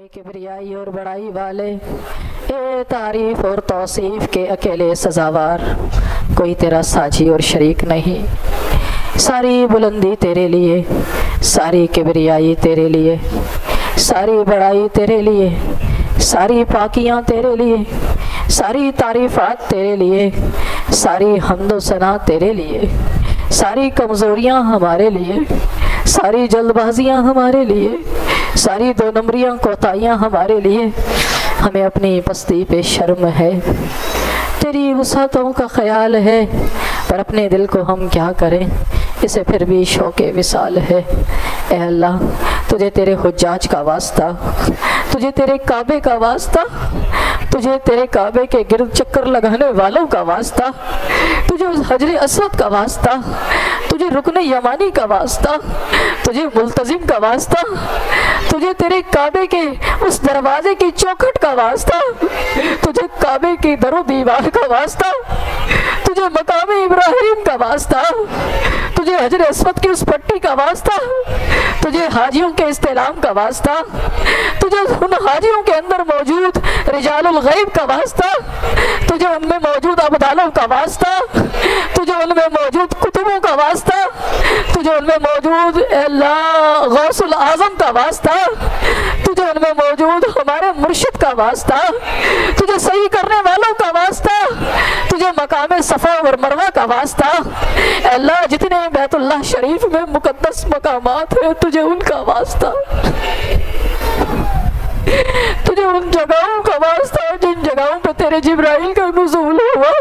किबरियाई और बड़ाई वाले, ए तारीफ और तौसीफ के अकेले सजावार, कोई तेरा साझी और शरीक नहीं। सारी बुलंदी तेरे लिए, सारी किबरियाई तेरे लिए, सारी बड़ाई तेरे लिए, सारी पाकियाँ तेरे लिए, सारी तारीफ़ात तेरे लिए, सारी हम्दो सना तेरे लिए, सारी कमज़ोरियाँ हमारे लिए, सारी जल्दबाजियाँ हमारे लिए, सारी दो नंबरियाँ कोताहियाँ हमारे लिए। हमें अपनी पस्ती पे शर्म है, तेरी वुसअतों का ख्याल है, पर अपने दिल को हम क्या करें, इसे फिर भी शौक़े विसाल है। ए अल्लाह, तुझे तेरे हुज्जाज का वास्ता, तुझे तेरे काबे का वास्ता, तुझे तेरे काबे के गिर्द चक्कर लगाने वालों का वास्ता, तुझे उस हजर असवद का वास्ता, तुझे रुकने यमानी का वास्ता, तुझे मुल्तजिम का वास्ता, तुझे तेरे काबे के उस दरवाजे की चौखट का वास्ता, तुझे काबे की दरो दीवार का वास्ता, तुझे मकाम इब्राहिम का वास्ता, तुझे हजर असवद की उस पट्टी का वास्ता, तुझे हाजियों के इस्तेलाम का वास्ता, तुझे उन हाजियों के अंदर मौजूद रिजालुल गैब का वास्ता, तुझे उनमें मौजूद अबदालों का वास्ता, तुझे उनमें मौजूद कुतुबों का वास्ता, तुझे उनमें मौजूद अल्लाह गौसुल आज़म का वास्ता, तुझे उनमें मौजूद हमारे मुर्शिद का वास्ता, तुझे सही करने वालों का वास्ता, तुझे मकाम सफ़ा और मरवा का वास्ता। अल्लाह, जितने बैतुल्लाह शरीफ में मुकद्दस मकामात है, तुझे उनका वास्ता, तुझे उन जगहों का वास्ता जिन जगहों पे तेरे जिब्राइल का नुज़ूल हुआ,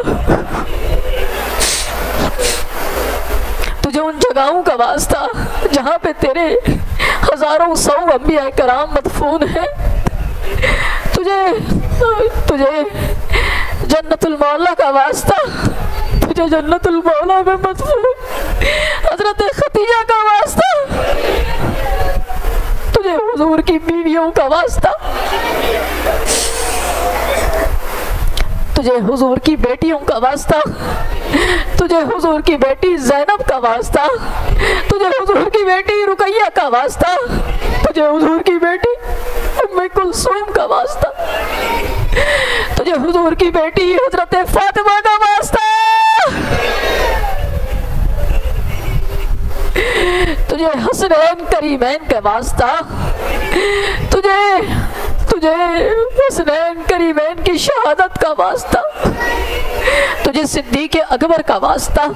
तुझे उन जगहों का वास्ता जहाँ पे तेरे हजारों सौ अंबिया कराम मदफून हैं, तुझे जन्नतुल मौला का वास्ता, तुझे जन्नतुल मौला में मदफून हजरत खतीजा का वास्ता, तुझे हुजूर की बीवियों का वास्ता, तुझे हुजूर की बेटियों का वास्ता, तुझे हुजूर की बेटी ज़ैनब का वास्ता, तुझे हुजूर की बेटी रुकैया का वास्ता, तुझे हुजूर की बेटी उम्मे कुलसूम का वास्ता, तुझे हुजूर की बेटी हजरत फातिमा का वास्ता, तुझे हसनैन करीमैन का वास्ता, तुझे हसनैन करीमैन की शहादत का वास्ता, तुझे सिद्दीक़ अकबर का वास्ता,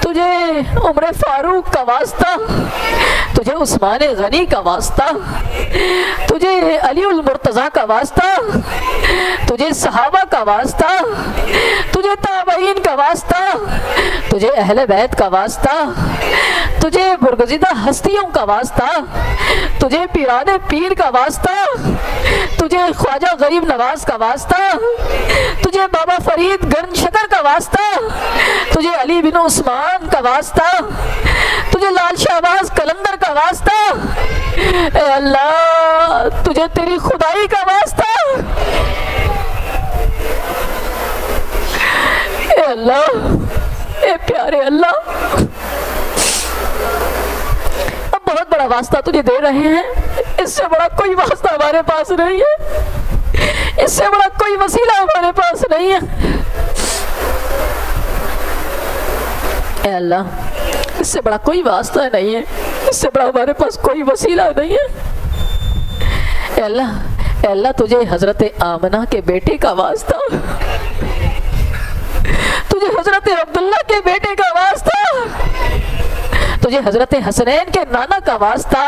तुझे उमर फारूक का वास्ता, तुझे उस्मान गनी का वास्ता, तुझे अलीउल मुर्तज़ा का वास्ता, तुझे सहाबा का वास्ता, तुझे ताबईन का वास्ता, तुझे अहले बैत का वास्ता, तुझे बुरगज़िदा हस्तियों का वास्ता, तुझे पीराने पीर का वास्ता, तुझे ख्वाजा गरीब नवाज का वास्ता, तुझे बाबा फरीद गंज शकर का वास्ता, तुझे अली बिन उस्मान का वास्ता, तुझे लाल शाहबाज कलंदर का वास्ता। ए अल्लाह, तुझे तेरी खुदाई का वास्ता। ए अल्लाह, ए प्यारे अल्लाह, अब बहुत बड़ा वास्ता तुझे दे रहे हैं, इससे बड़ा कोई वास्ता हमारे पास नहीं है, इससे बड़ा कोई वसीला हमारे पास नहीं है। ए अल्लाह, इससे बड़ा कोई वास्ता नहीं है, इससे बड़ा हमारे पास कोई वसीला नहीं है। ए अल्लाह, ए अल्लाह, तुझे हजरत आमना के बेटे का वास्ता, तुझे हजरत अब्दुल्ला के बेटे का वास्ता, तुझे हजरत हसनैन के नाना का वास्ता,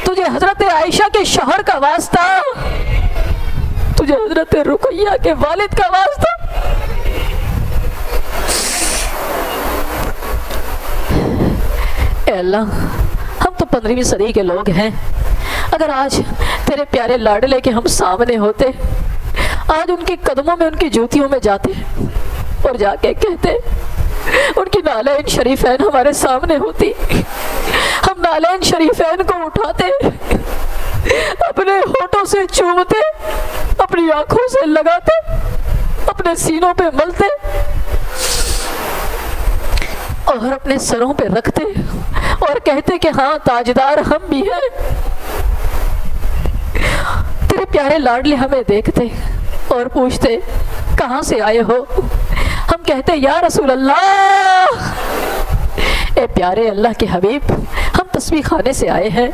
तुझे हजरत आयशा के शौहर का वास्ता, तुझे हजरत रुकैया के वालिद का वास्ता। ए अल्लाह, हम तो 15वीं सदी के लोग हैं, अगर आज तेरे प्यारे लाडले के हम सामने होते, आज उनके कदमों में, उनकी जूतियों में जाते और जाके कहते, उनकी नालैन शरीफैन हमारे सामने होती, हम नालैन शरीफैन को उठाते, अपने होठों से चूमते, अपनी आंखों से लगाते, अपने सीनों पे मलते और अपने सरों पे रखते और कहते कि हाँ, ताजदार हम भी हैं। प्यारे लाडले हमें देखते और पूछते कहाँ से आए हो? हम कहते या रसूल अल्लाह, ए प्यारे अल्लाह के हबीब, हम तस्बीह खाने से आए हैं।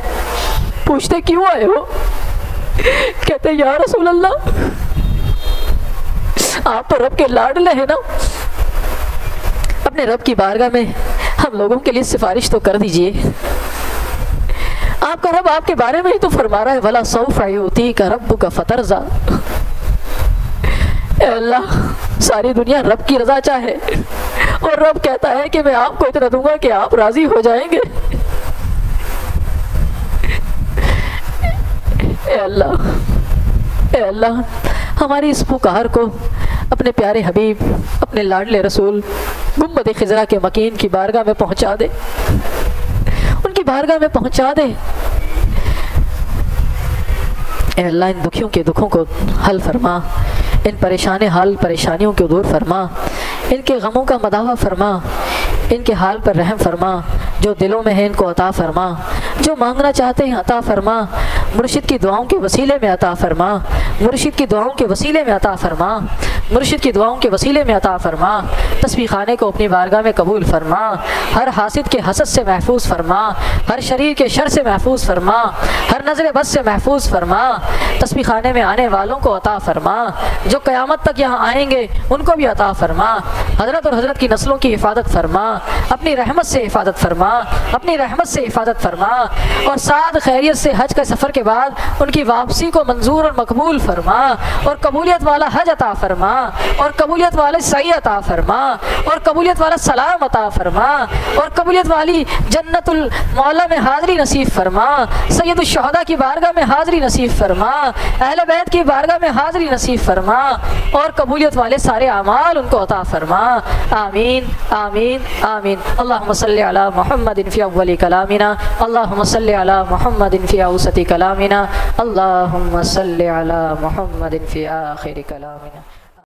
पूछते क्यों आए हो? कहते या रसूल अल्लाह, आप तो रब के लाडले हैं ना, अपने रब की बारगाह में हम लोगों के लिए सिफारिश तो कर दीजिए। आपका रब आपके बारे में ही तो फरमा रहा है, वला सौफ युती का रब्बु का फतरजा। अल्लाह, सारी दुनिया रब की रजा चाहे और रब कहता है कि मैं आपको इतना दूंगा कि आप राजी हो जाएंगे। अल्लाह, हमारी इस पुकार को अपने प्यारे हबीब, अपने लाडले रसूल गुम्बद खिजरा के मकीन की बारगाह में पहुंचा दे, उनकी बारगाह में पहुंचा दे। अल्लाह, इन दुखियों के दुखों को हल फरमा, इन परेशान हाल परेशानियों को दूर फरमा, इनके गमों का मदावा फरमा, इनके हाल पर रहम फरमा, जो दिलों में है इनको अता फरमा, जो मांगना चाहते हैं अता फरमा, मुर्शिद की दुआओं के वसीले में अता फरमा, मुर्शिद की दुआओं के वसीले में अता फरमा, मुर्शिद की दुआओं के वसीले में अता फरमा। तस्बीह खाने को अपनी बारगाह में कबूल फरमा, हर हासिद के हसद से महफूज फरमा, हर शरीर के शर से महफूज फरमा, हर नज़र बस से महफूज फरमा। तस्बीह खाने में आने वालों को अता फरमा, जो क़यामत तक यहाँ आएंगे उनको भी अता फरमा। हज़रत और हज़रत की नस्लों की हिफाजत फरमा, अपनी रहमत से हिफाजत फरमा, अपनी रहमत से हिफाजत फरमा, और साथ खैरियत से हज के सफ़र के बाद उनकी वापसी को मंजूर और मकबूल फरमा, और कबूलियत वाला हज अता फरमा, और कबूलियत वाले सही अता फरमा, और कबूलियत वाला सलाम अता फरमा, और कबूलियत वाली जन्नतुल मौला में हाज़री नसीब फरमा, सैयदुल शुहदा की बारगाह में हाज़री नसीब फरमा, अहले बैत की बारगाह में हाज़री नसीब फरमा, और कबूलियत वाले सारे अमाल उनको अता फरमा। आमीन आमीन आमीन। अल्लाहुम्मा सल्लि अला मुहम्मदिन फ़ी अव्वली कलामिना, अल्लाहुम्मा सल्लि अला मुहम्मदिन फ़ी औसती कलामिना, अल्लाहुम्मा सल्लि अला मुहम्मदिन फ़ी आखिरी कलामिना।